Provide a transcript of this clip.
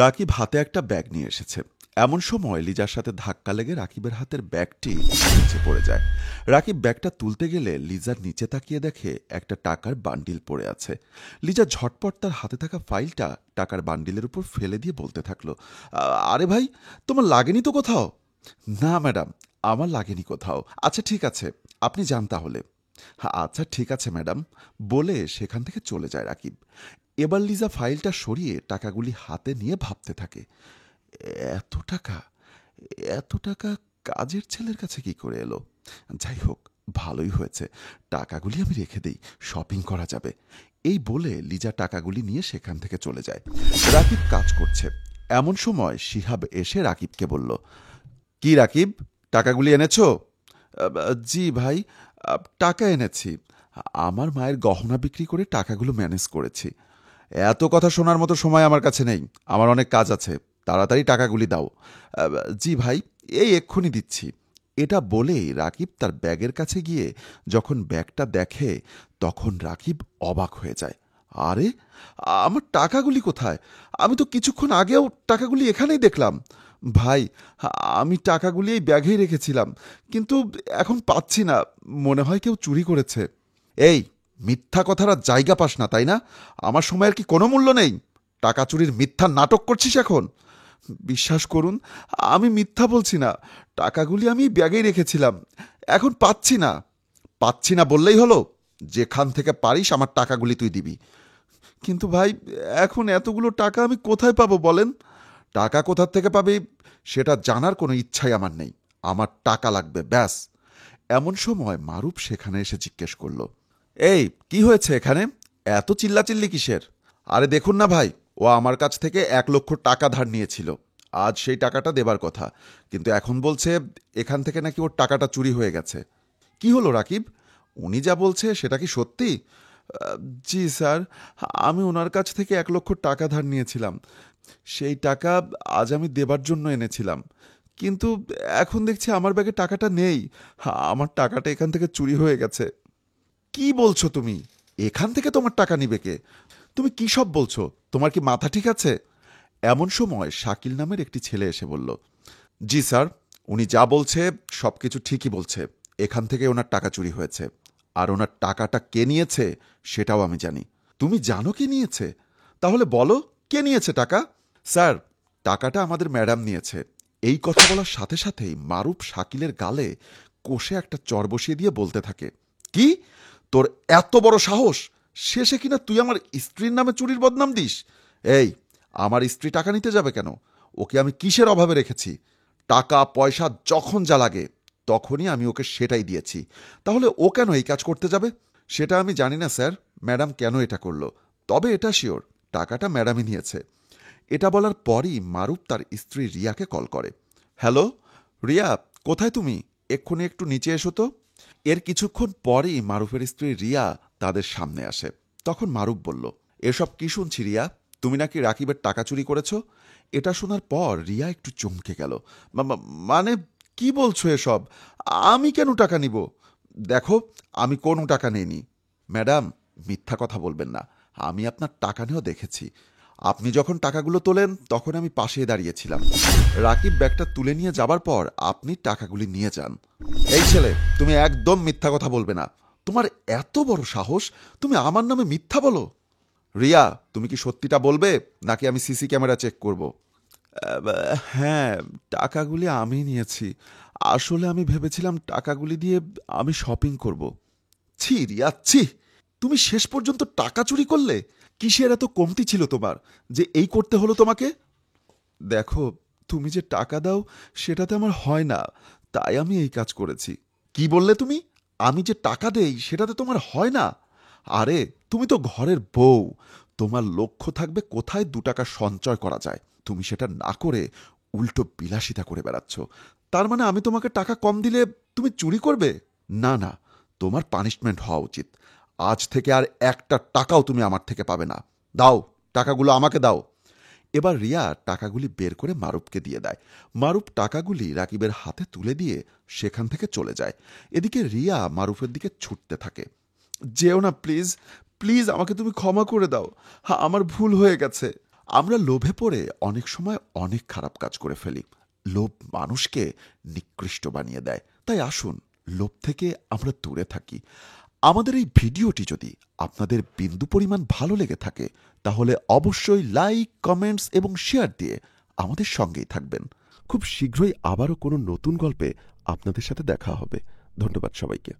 রাকিব হাতে একটা ব্যাগ নিয়ে এসেছে। এমন সময় লিজার সাথে ধাক্কা লেগে রাকিবের হাতের ব্যাগটি নিচে পড়ে যায়। রাকিব ব্যাগটা তুলতে গেলে লিজার নিচে তাকিয়ে দেখে একটা টাকার বান্ডিল পড়ে আছে। লিজা ঝটপট তার হাতে থাকা ফাইলটা টাকার বান্ডিলের উপর ফেলে দিয়ে বলতে থাকলো, আরে ভাই, তোমার লাগেনি তো কোথাও?" "না ম্যাডাম, আমার লাগেনি কোথাও। আচ্ছা ঠিক আছে, আপনি যান তাহলে।" "আচ্ছা ঠিক আছে ম্যাডাম" বলে সেখান থেকে চলে যায় রাকিব। এবার লিজা ফাইলটা সরিয়ে টাকাগুলি হাতে নিয়ে ভাবতে থাকে, এত টাকা, এত টাকা কাজের ছেলের কাছে কি করে এলো? যাই হোক, ভালোই হয়েছে, টাকাগুলি আমি রেখে দেই, শপিং করা যাবে। এই বলে লিজা টাকাগুলি নিয়ে সেখান থেকে চলে যায়। রাকিব কাজ করছে। এমন সময় শিহাব এসে রাকিবকে বলল, কি রাকিব, টাকাগুলি এনেছো? জি ভাই, টাকা এনেছি। আমার মায়ের গহনা বিক্রি করে টাকাগুলো ম্যানেজ করেছি। এত কথা শোনার মতো সময় আমার কাছে নেই, আমার অনেক কাজ আছে, তাড়াতাড়ি টাকাগুলি দাও। জি ভাই, এই এক্ষুনি দিচ্ছি। এটা বলেই রাকিব তার ব্যাগের কাছে গিয়ে যখন ব্যাগটা দেখে তখন রাকিব অবাক হয়ে যায়। আরে, আমার টাকাগুলি কোথায়? আমি তো কিছুক্ষণ আগেও টাকাগুলি এখানেই দেখলাম। ভাই, আমি টাকাগুলি এই ব্যাগেই রেখেছিলাম, কিন্তু এখন পাচ্ছি না, মনে হয় কেউ চুরি করেছে। এই, মিথ্যা কথার আর জায়গা পাস না, তাই না? আমার সময়ের কি কোনো মূল্য নেই? টাকা চুরির মিথ্যা নাটক করছিস এখন? বিশ্বাস করুন, আমি মিথ্যা বলছি না, টাকাগুলি আমি ব্যাগেই রেখেছিলাম, এখন পাচ্ছি না। পাচ্ছি না বললেই হলো? যেখান থেকে পারিস আমার টাকাগুলি তুই দিবি। কিন্তু ভাই, এখন এতগুলো টাকা আমি কোথায় পাবো বলেন? টাকা কোথার থেকে পাবি সেটা জানার কোনো ইচ্ছাই আমার নেই, আমার টাকা লাগবে, ব্যাস। এমন সময় মারুফ সেখানে এসে জিজ্ঞেস করল, এই, কি হয়েছে এখানে? এত চিল্লাচিল্লি কিসের? আরে দেখুন না ভাই, ও আমার কাছ থেকে 1,00,000 টাকা ধার নিয়েছিল। আজ সেই টাকাটা দেবার কথা, কিন্তু এখন বলছে এখান থেকে নাকি ওর টাকাটা চুরি হয়ে গেছে। কি হলো রাকিব, উনি যা বলছে সেটা কি সত্যি? জি স্যার, আমি ওনার কাছ থেকে 1,00,000 টাকা ধার নিয়েছিলাম। সেই টাকা আজ আমি দেবার জন্য এনেছিলাম, কিন্তু এখন দেখছি আমার ব্যাগে টাকাটা নেই। আমার টাকাটা এখান থেকে চুরি হয়ে গেছে। কি বলছো তুমি? এখান থেকে তোমার টাকা নিবে কে? তুমি কি সব বলছো? তোমার কি মাথা ঠিক আছে? এমন সময় শাকিল নামের একটি ছেলে এসে বলল, জি স্যার, উনি যা বলছে সবকিছু ঠিকই বলছে। এখান থেকে ওনার টাকা চুরি হয়েছে, আর ওনার টাকাটা কে নিয়েছে সেটাও আমি জানি। তুমি জানো কে নিয়েছে? তাহলে বলো, কে নিয়েছে টাকা? স্যার, টাকাটা আমাদের ম্যাডাম নিয়েছে। এই কথা বলার সাথে সাথেই মারুফ শাকিলের গালে কষে একটা চর বসিয়ে দিয়ে বলতে থাকে, কি, তোর এত বড় সাহস? শেষে কিনা তুই আমার স্ত্রীর নামে চুরির বদনাম দিস? এই, আমার স্ত্রী টাকা নিতে যাবে কেন? ওকে আমি কিসের অভাবে রেখেছি? টাকা পয়সা যখন যা লাগে তখনই আমি ওকে সেটাই দিয়েছি, তাহলে ও কেন এই কাজ করতে যাবে? সেটা আমি জানি না স্যার, ম্যাডাম কেন এটা করলো, তবে এটা শিওর, টাকাটা ম্যাডামই নিয়েছে। এটা বলার পরই মারুফ তার স্ত্রী রিয়াকে কল করে। হ্যালো রিয়া, কোথায় তুমি? এক্ষুনি একটু নিচে এসো তো। এর কিছুক্ষণ পরেই মারুফের স্ত্রী রিয়া তাদের সামনে আসে। তখন মারুফ বলল, এসব কি শুনছি রিয়া, তুমি নাকি রাকিবের টাকা চুরি করেছো? এটা শোনার পর রিয়া একটু চমকে গেল। মানে, কি বলছো এসব? আমি কেন টাকা নিব? দেখো, আমি কোনো টাকা নেইনি। ম্যাডাম, মিথ্যা কথা বলবেন না, আমি আপনার টাকা নিয়েও দেখেছি। আপনি যখন টাকাগুলো তোলেন তখন আমি পাশে দাঁড়িয়েছিলাম। রাকিব ব্যাগটা তুলে নিয়ে যাবার পর আপনি টাকাগুলি নিয়ে যান। এই ছেলে, তুমি একদম মিথ্যা কথা বলবে না। তোমার এত বড় সাহস, তুমি আমার নামে মিথ্যা বলো? রিয়া, তুমি কি সত্যিটা বলবে নাকি আমি সিসি ক্যামেরা চেক করব? হ্যাঁ, টাকাগুলি আমি নিয়েছি। আসলে আমি ভেবেছিলাম টাকাগুলি দিয়ে আমি শপিং করব। ছি রিয়া, ছি, তুমি শেষ পর্যন্ত টাকা চুরি করলে? কিসের এত কমতি ছিল তোমার যে এই করতে হলো তোমাকে? দেখো, তুমি যে টাকা দাও সেটাতে আমার হয় না, তাই আমি এই কাজ করেছি। কি বললে তুমি? আমি যে টাকা দেই সেটাতে তোমার হয় না? আরে, তুমি তো ঘরের বউ, তোমার লক্ষ্য থাকবে কোথায় 2 টাকা সঞ্চয় করা যায়। তুমি সেটা না করে উল্টো বিলাসিতা করে বেড়াচ্ছ। তার মানে আমি তোমাকে টাকা কম দিলে তুমি চুরি করবে? না না, তোমার পানিশমেন্ট হওয়া উচিত। আজ থেকে আর একটা টাকাও তুমি আমার থেকে পাবে না। দাও, টাকাগুলো আমাকে দাও। এবার রিয়া টাকাগুলি বের করে মারুফকে দিয়ে দেয়। মারুফ টাকাগুলি রাকিবের হাতে তুলে দিয়ে সেখান থেকে চলে যায়। এদিকে রিয়া মারুফের দিকে ছুটতে থাকে। যেও না প্লিজ, প্লিজ আমাকে তুমি ক্ষমা করে দাও, আমার ভুল হয়ে গেছে। আমরা লোভে পড়ে অনেক সময় অনেক খারাপ কাজ করে ফেলি। লোভ মানুষকে নিকৃষ্ট বানিয়ে দেয়। তাই আসুন লোভ থেকে আমরা দূরে থাকি। আমাদের এই ভিডিওটি যদি আপনাদের বিন্দু পরিমাণ ভালো লেগে থাকে তাহলে অবশ্যই লাইক, কমেন্টস এবং শেয়ার দিয়ে আমাদের সঙ্গেই থাকবেন। খুব শীঘ্রই আবারও কোনো নতুন গল্পে আপনাদের সাথে দেখা হবে। ধন্যবাদ সবাইকে।